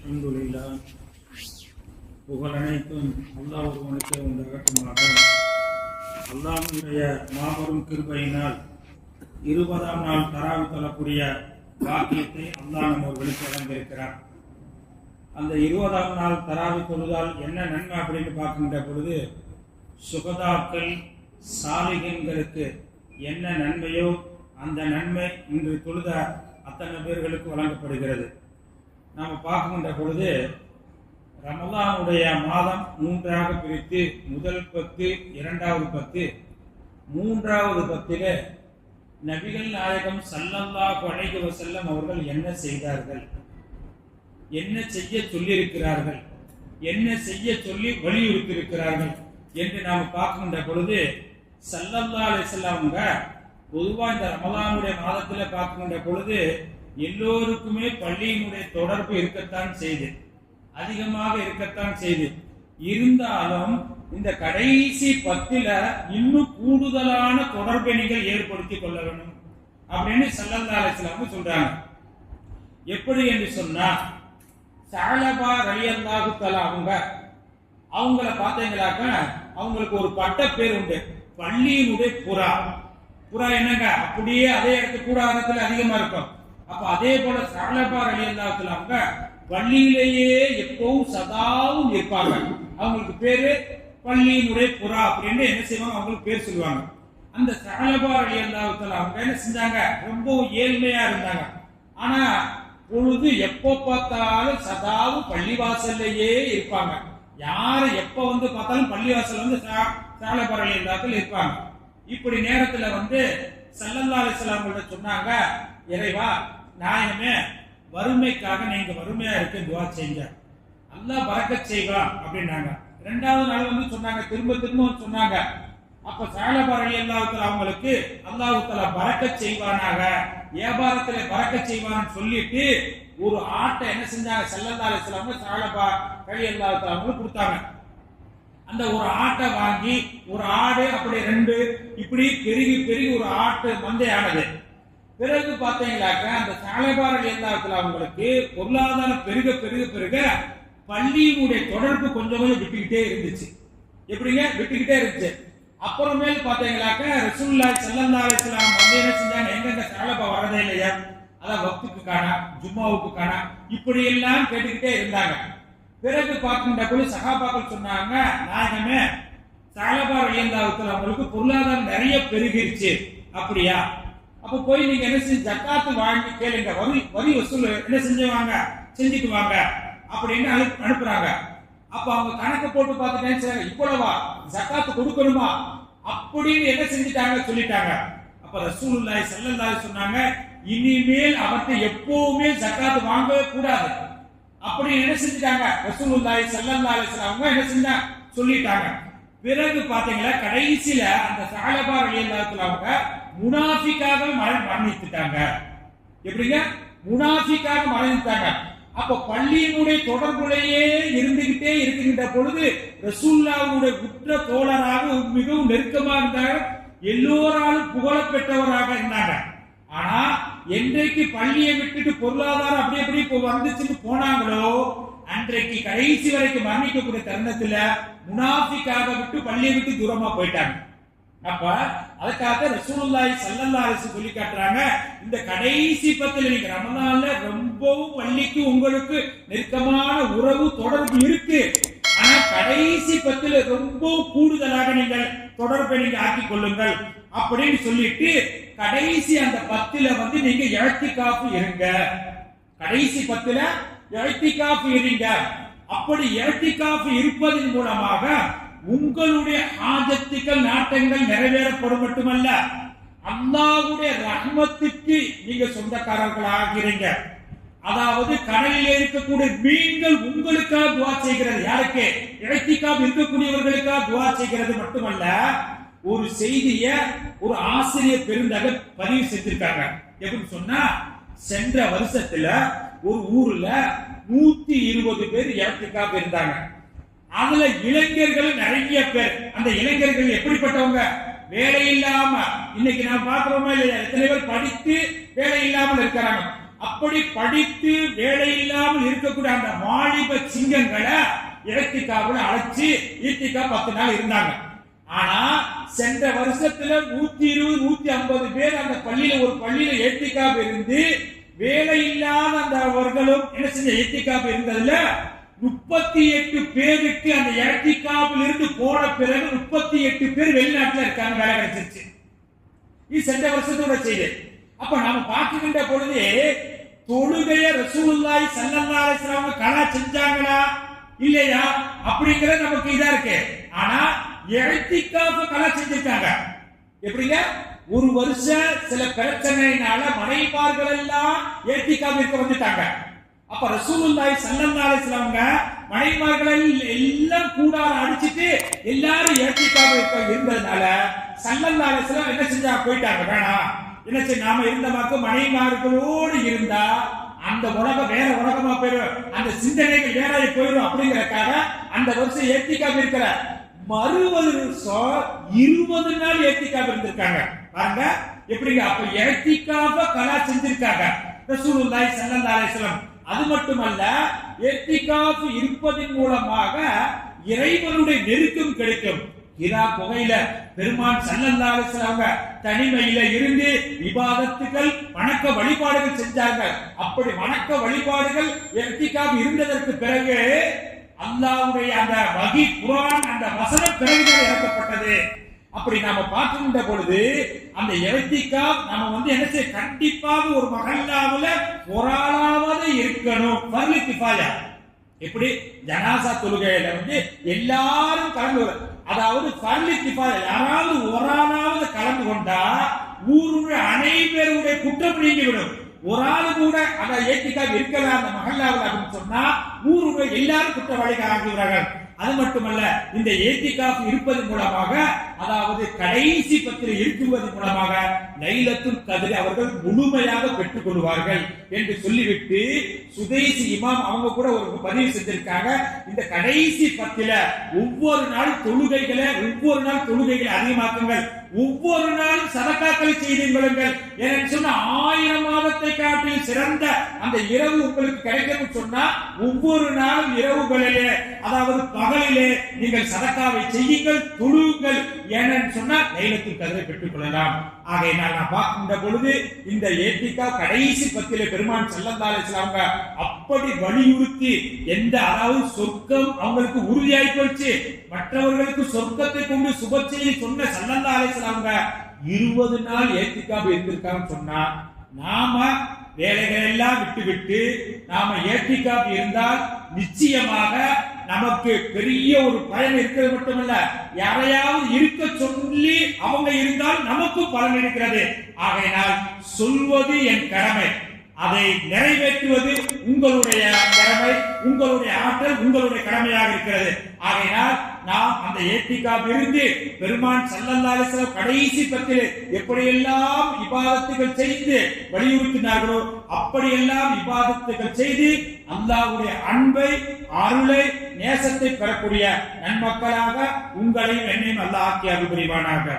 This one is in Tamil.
அல்ஹம்துலில்லாஹ். புகழ் அனைத்தும் அல்லாஹ் ஒருவனுக்கே உண்டாகட்டுமாக. அல்லாஹ்வுடைய மாபெரும் கிருபையினால் 20ஆம் நாள் தராவி தொழக்கூடிய பாக்கியத்தை அல்லாஹ் நம்மவர்களுக்கு வழங்கியிருக்கிறார். அந்த 20ஆம் நாள் தராவி தொழுதால் என்ன நன்மை அப்படின்னு பார்க்கின்ற பொழுது, சுகதாக்கள் சாலிகின்களுக்கு என்ன நன்மையோ அந்த நன்மை இன்று தொழுத அத்தனை பேர்களுக்கு வழங்கப்படுகிறது. நாம் பார்க்கின்ற பொழுது ரமலானுடைய மாதம் 3ஆக பிரித்து முதல் 10, 2வது 10, 3வது 10 நபிகள் நாயகம் ஸல்லல்லாஹு அலைஹி வஸல்லம் அவர்கள் என்ன செய்தார்கள், என்ன செய்ய சொல்லியிருக்கிறார்கள், என்ன செய்ய சொல்லி வலியுறுத்தியிருக்கிறார்கள் என்று நாம் பார்க்கின்ற பொழுது, ஸல்லல்லாஹு அலைஹி வஸல்லம் பொதுவாக இந்த ரமலானுடைய மாதத்தில் பார்க்கின்ற பொழுது எல்லோருக்குமே பள்ளியினுடைய தொடர்பு இருக்கத்தான் செய்து, அதிகமாக இருக்கத்தான் செய்து. இருந்தாலும் இந்த கடைசி 10ல் இன்னும் கூடுதலான தொடர்பை நீங்கள் ஏற்படுத்திக் கொள்ள வேண்டும் அப்படின்னு ஸல்லல்லாஹு அலைஹி வஸல்லம் சொல்றாங்க. எப்படி என்று சொன்னா, ஸஅலபா ரலியல்லாஹு தஆலா அவங்கள பார்த்தீங்களாக்க அவங்களுக்கு ஒரு பட்ட பேர் உண்டு, பள்ளியினுடைய புறா. புறா என்னங்க, அப்படியே அதே இடத்துக்கு கூடாரத்துல அதிகமா இருக்கும். அப்ப அதே போல ஸஅலபா ரலியல்லாஹு தஆலா பள்ளியிலேயே எப்பவும் சதாவும் இருப்பாங்க. அவங்களுக்கு பேரு பள்ளியினுடைய புறா அப்படின்னு என்ன செய்வாங்க, அவங்களுக்கு பேர் சொல்லுவாங்க. அந்த ஸஅலபா ரலியல்லாஹு தஆலா என்ன செஞ்சாங்க, ரொம்ப ஏழ்மையா இருந்தாங்க. ஆனா பொழுது எப்ப பார்த்தாலும் சதாவும் பள்ளிவாசல்லையே இருப்பாங்க. யாரு எப்ப வந்து பார்த்தாலும் பள்ளிவாசல் வந்து ஸஅலபா ரலியல்லாஹு தஆலா இருப்பாங்க. இப்படி நேரத்துல ஸல்லல்லாஹு அலைஹி வஸல்லம் சொன்னாங்க, இறைவா நாயகமே, வறுமைக்காக நீங்க வறுமையா இருக்க துஆ செய்யுங்க, அல்லாஹ் பரக்கத் செய்வான் அப்படின்னாங்க. 2வது நாள் சொன்னாங்க, திரும்ப சொன்னாங்க. அப்ப ஸஅலபா ரலியல்லாஹு தஆலா அவங்களுக்கு அல்லாஹ் தஆலா பரக்கத் செய்வானாக, வியாபாரத்திலே பரக்கத் செய்வான்னு சொல்லிட்டு ஒரு ஆட்டை என்ன செஞ்சாங்க, ஸல்லல்லாஹு அலைஹி வஸல்லம் ஸஅலபா ரலியல்லாஹு தஆலா அவங்களுக்கு கொடுத்தாங்க. அந்த ஒரு ஆட்டை வாங்கி ஒரு ஆடு அப்படி 2 இப்படி பெருகி ஒரு ஆட்டு மந்தையானது. பிறகு பார்த்தீங்களாக்க அந்த ஸஅலபா ரலியல்லாஹு தஆலா அவங்களுக்கு பொருளாதாரம் பெருக பள்ளியினுடைய தொடர்பு கொஞ்சம் விட்டுக்கிட்டே இருந்துச்சு. எப்படிங்க விட்டுக்கிட்டே இருந்துச்சு. அப்புறமேல் பார்த்தீங்களாக்க ரசூலுல்லாஹி ஸல்லல்லாஹு அலைஹி வஸல்லம் என்ன செஞ்சாங்க, எங்க ஸஅலபா வரதே இல்லையா, அதான் வக்துக்கு காணா, ஜும்மாவுக்கு காணா, இப்படி எல்லாம் கேட்டுக்கிட்டே இருந்தாங்க. பிறகு பார்க்கின்ற போது சஹாபாக்கள் சொன்னாங்க, நாயகமே ஸஅலபா ரலியல்லாஹு தஆலா அவங்களுக்கு பொருளாதாரம் நிறைய பெருகிருச்சு, அப்படியா? அப்ப போய் நீங்க என்ன செஞ்சு ஜக்காத்து வாங்கி கேளுங்க, வரி வசூல் என்ன செஞ்சுட்டு வாங்க அப்படின்னு அனுப்புறாங்க. அப்ப அவங்க கணக்கு போட்டு பார்த்துட்டேன்னு இவ்வளவா ஜக்காத்து கொடுக்கணுமா அப்படின்னு என்ன செஞ்சுட்டாங்க சொல்லிட்டாங்க. அப்ப ரசூலுல்லாஹி ஸல்லல்லாஹு அலைஹி சொன்னாங்க, இனிமேல் அவர்கிட்ட எப்பவுமே ஜக்காத்து வாங்கவே கூடாது அப்படி என்ன செஞ்சுட்டாங்க. ரசூலுல்லாஹி ஸல்லல்லாஹு அலைஹி வஸல்லம் என்ன செஞ்சாங்க சொல்லிட்டாங்க. பிறகு பாத்தீங்களா கடைசியில அந்த ஸஅலபா ரலியல்லாஹு தஆலா முனாஃபிக்காக மரணித்துட்டாங்க. எப்படிங்க, முனாஃபிக்காக மரணித்தாங்க. அப்ப பள்ளியினுடைய தொடர்புலேயே இருந்துகிட்டே இருக்கின்ற பொழுது ரசூலுல்லாஹ்வுடைய உற்ற தோழராக மிகவும் நெருக்கமாக இருந்தாங்க, எல்லோராலும் புகழ பெற்றவராக இருந்தாங்க. ஆனா என்றைக்கு பள்ளியை விட்டுட்டு பொருளாதாரம் அப்படி வந்துச்சுன்னு போனாங்களோ, அன்றைக்கு கடைசி வரைக்கும் மரணிக்கக்கூடிய தருணத்துல முனாஃபிக்காக விட்டு பள்ளியை விட்டு தூரமா போயிட்டாங்க. அப்ப அதுக்காக ரசூலுல்லாஹி ஸல்லல்லாஹு அலைஹி வஸல்லம் சொல்லி காட்டுறாங்க, இந்த கடைசி 10ல் நீங்க ரமலான்ல ரொம்பவும் பள்ளிக்கு உங்களுக்கு நெருக்கமான உறவு தொடர்பு இருக்கு. ஆனா கடைசி 10ல் ரொம்ப கூடுதலாக நீங்கள் தொடர்பை நீங்க ஆக்கிக் கொள்ளுங்கள் அப்படின்னு சொல்லிட்டு கடைசி அந்த 10ல் நீங்க இஅ்திகாஃப் இருங்க. கடைசி 10ல் இஅ்திகாஃப் இருங்க. அப்படி இஅ்திகாஃப் இருப்பதன் மூலமாக உங்களுடைய ஹாஜத்துகள் நாட்டங்கள் நிறைவேறப்படும் மட்டுமல்ல, அல்லாஹ்வுடைய ரஹ்மத்துக்கு நீங்க சொந்தக்காரர்கள் ஆகிறீங்க. அதாவது கடலில் இருக்கக்கூடிய மீன்கள் உங்களுக்காக துஆ செய்கிறது. யாருக்கு? இஅ்திகாஃப் இருக்கக்கூடியவர்களுக்காக துஆ செய்கிறது மட்டுமல்ல, ஒரு செய்திய ஒரு ஆசிரியர் பெருந்தகர் பதிவு செஞ்சிருக்காங்க. எப்படி சொன்னா, சென்ற வருஷத்துல ஒரு ஊர்ல 120 பேர் இஅ்திகாஃப் இருந்தாங்க. அதுல இளைஞர்கள் நிறைய பேர். அந்த இளைஞர்கள் எப்படிப்பட்டவங்க, வேலை இல்லாம இன்னைக்கு நான் பாக்குறோமா இல்லையா, எத்தனை பேர் படித்து வேலை இல்லாமல் இருக்கிறாங்க. அப்படி படித்து வேலை இல்லாமல் இருக்கக்கூடிய அந்த வாலிப சிங்கங்களை இத்திகாஃப்ல அழைச்சி இத்திகாஃப் 10 நாள் இருந்தாங்க. ஆனா சென்ற வருஷத்துல 120 150 பேர் அந்த ஒரு பள்ளியில இத்திகாஃப் இருந்து வேலை இல்லாத அந்த அவர்களும் என்ன செஞ்ச இத்திகாஃப் இருந்ததுல 38 பேருக்கு அந்த இத்திகாஃபில் இருந்து போன பிறகு 38 பேர் வெளிநாட்டுல இருக்காங்க, வேலை கிடைச்சிருச்சு. இது சென்ற வருஷத்தோட செய்தி. அப்ப நாம பார்க்கின்ற பொழுது தொழுகைய ரசூலுல்லாஹி ஸல்லல்லாஹு அலைஹி வஸல்லம் கலா செஞ்சாங்களா இல்லையா அப்படிங்கறது நமக்கு இதா இருக்கு. ஆனா இத்திகாஃப் கலா செஞ்சிருக்காங்க. எப்படிங்க? ஒரு வருஷம் சில பிரச்சனையினால மனைவிமார்கள் எல்லாம் இத்திகாஃப் இருக்க வந்துட்டாங்க. அப்ப ரசூலுல்லாஹி ஸல்லல்லாஹு அலைஹி வஸல்லம் மனைவிமார்கள் எல்லாம் கூடார அடிச்சிட்டு எல்லாரும் இத்திகாஃப் இருந்ததுனால ஸல்லல்லாஹு அலைஹி வஸல்லம் என்ன செஞ்சாங்க? போயிட்டாங்க. வேணாம், என்ன செய்ய, நாம இருந்த மக்கள் மனைவிமார்களோடு இருந்தா அந்த உலகம் வேற உலகமா போயிடும், அந்த சிந்தனைகள் வேற போயிடும் அப்படிங்கறதுக்காக அந்த வருஷம் இத்திகாஃப் இருக்கிற மறு வருஷம் 20 நாள் இத்திகாஃப் இருந்திருக்காங்க. பாருங்க எப்படிங்க? அப்ப இத்திகாஃப கலா செஞ்சிருக்காங்க ரசூலுல்லாஹி ஸல்லல்லாஹு அலைஹி வஸல்லம். அது மட்டுமல்ல, இத்திகாஃப் இருப்பதன் மூலமாக இறைவனுடைய நெருக்கம் கிடைக்கும். ஹிரா குகையில பெருமான் ஸல்லல்லாஹு அலைஹி வஸல்லம் தனிமையில இருந்து இபாதத்துகள் வணக்க வழிபாடுகள் செஞ்சாங்க. அப்படி வணக்க வழிபாடுகள் இத்திகாஃப் இருந்ததற்கு பிறகு அல்லாஹ்வுடைய அந்த வஹி குர்ஆன் அந்த வசனம் பிறகுதான் இறக்கப்பட்டது. அப்படி நாம பார்க்கின்ற பொழுது அந்த இத்திகாஃப் நாம என்ன செய்ய, கண்டிப்பாக ஒரு மஹல்லாவுல ஒரு இருக்கணும். ஃபர்லு கிஃபாயா. எப்படி? ஜனாசா தொழுகையில எல்லாரும் கலந்து, அதாவது ஃபர்லு கிஃபாயா, யாராவது ஒரு ஆளாவது கலந்து கொண்டா ஊருடைய அனைவருடைய குற்றம் நீங்கிவிடும். ஒரு ஆளு கூட அந்த இத்திகாஃப் இருக்கல அந்த மஹல்லாவுல அப்படின்னு சொன்னா ஊருடைய எல்லாரும் குற்றவாளிகள் ஆகிறார்கள். அது மட்டுமல்ல, இந்த இத்திகாஃப் இருப்பதன் மூலமாக, அதாவது கடைசி 10 இருக்குவதன் மூலமாக லைலத்துல் கத்ர் அவர்கள் முழுமையாக பெற்றுக் கொள்வார்கள் என்று சொல்லிவிட்டு சுதைசி இமாம் அவங்க கூட ஒரு பதிவு செஞ்சிருக்காங்க. இந்த கடைசி 10 ஒவ்வொரு நாள் தொழுகைகளை அதிகமாக்குங்கள், ஒவ்வொரு நாளும் சதகாக்களை செய்து கொள்ளுங்கள். ஏன்னு சொன்னா 1000 மாதத்தை காட்டில் சிறந்த அந்த இரவு உங்களுக்கு கிடைக்கும் சொன்னா ஒவ்வொரு நாளும் இரவுகளிலே, அதாவது பகலிலே நீங்கள் சதகாவை செய்யுங்கள், தொழுங்கள். ஏன்னு சொன்னா லைலத்துல் கத்ரை பெற்றுக் கொள்ளலாம். ஆகையினால் நான் பார்க்கின்ற பொழுது இந்த இத்திகாஃப் கடைசி 10 பெருமான் ஸல்லல்லாஹு அலைஹி வஸல்லம் அப்படி வலியுறுத்தி அதாவது சொர்க்கம் அவங்களுக்கு உறுதியாகி போச்சு. மற்றவர்களுக்கு சொர்க்கத்தை கொண்டு சுப செய்தி சொன்ன ஸல்லல்லாஹு அலைஹி வஸல்லம் 20 நாள் இத்திகாஃப் இருந்திருக்காங்க சொன்னா, நாம வேலைகள் எல்லாம் விட்டு நாம இத்திகாஃப் இருந்தால் நிச்சயமாக நமக்கு பெரிய ஒரு பயன் இருக்கிறது மட்டுமல்ல, யாரையாவது இருக்க சொல்லி அவங்க இருந்தால் நமக்கு பலன் இருக்கிறது. ஆகையினால் சொல்வது என் கடமை, அதை நிறைவேற்றுவது உங்களுடைய கடமை, உங்களுடைய ஆற்றல், உங்களுடைய கடமையாக இருக்கிறது. ஆகையினால் நாம் அந்த இத்திகாஃப் இருந்து பெருமான் ஸல்லல்லாஹு அலைஹி வஸல்லம் கடைசி 10 எப்படியெல்லாம் இபாதத்துகள் செய்து வலியுறுத்தினார்களோ அப்படியெல்லாம் இபாதத்துகள் செய்து அல்லாஹ்வுடைய அன்பை, அருளை, நேசத்தை பெறக்கூடிய நன்மக்களாக உங்களையும் என்னையும் அல்லாஹ் ஆக்கி அருள் புரிவானாக.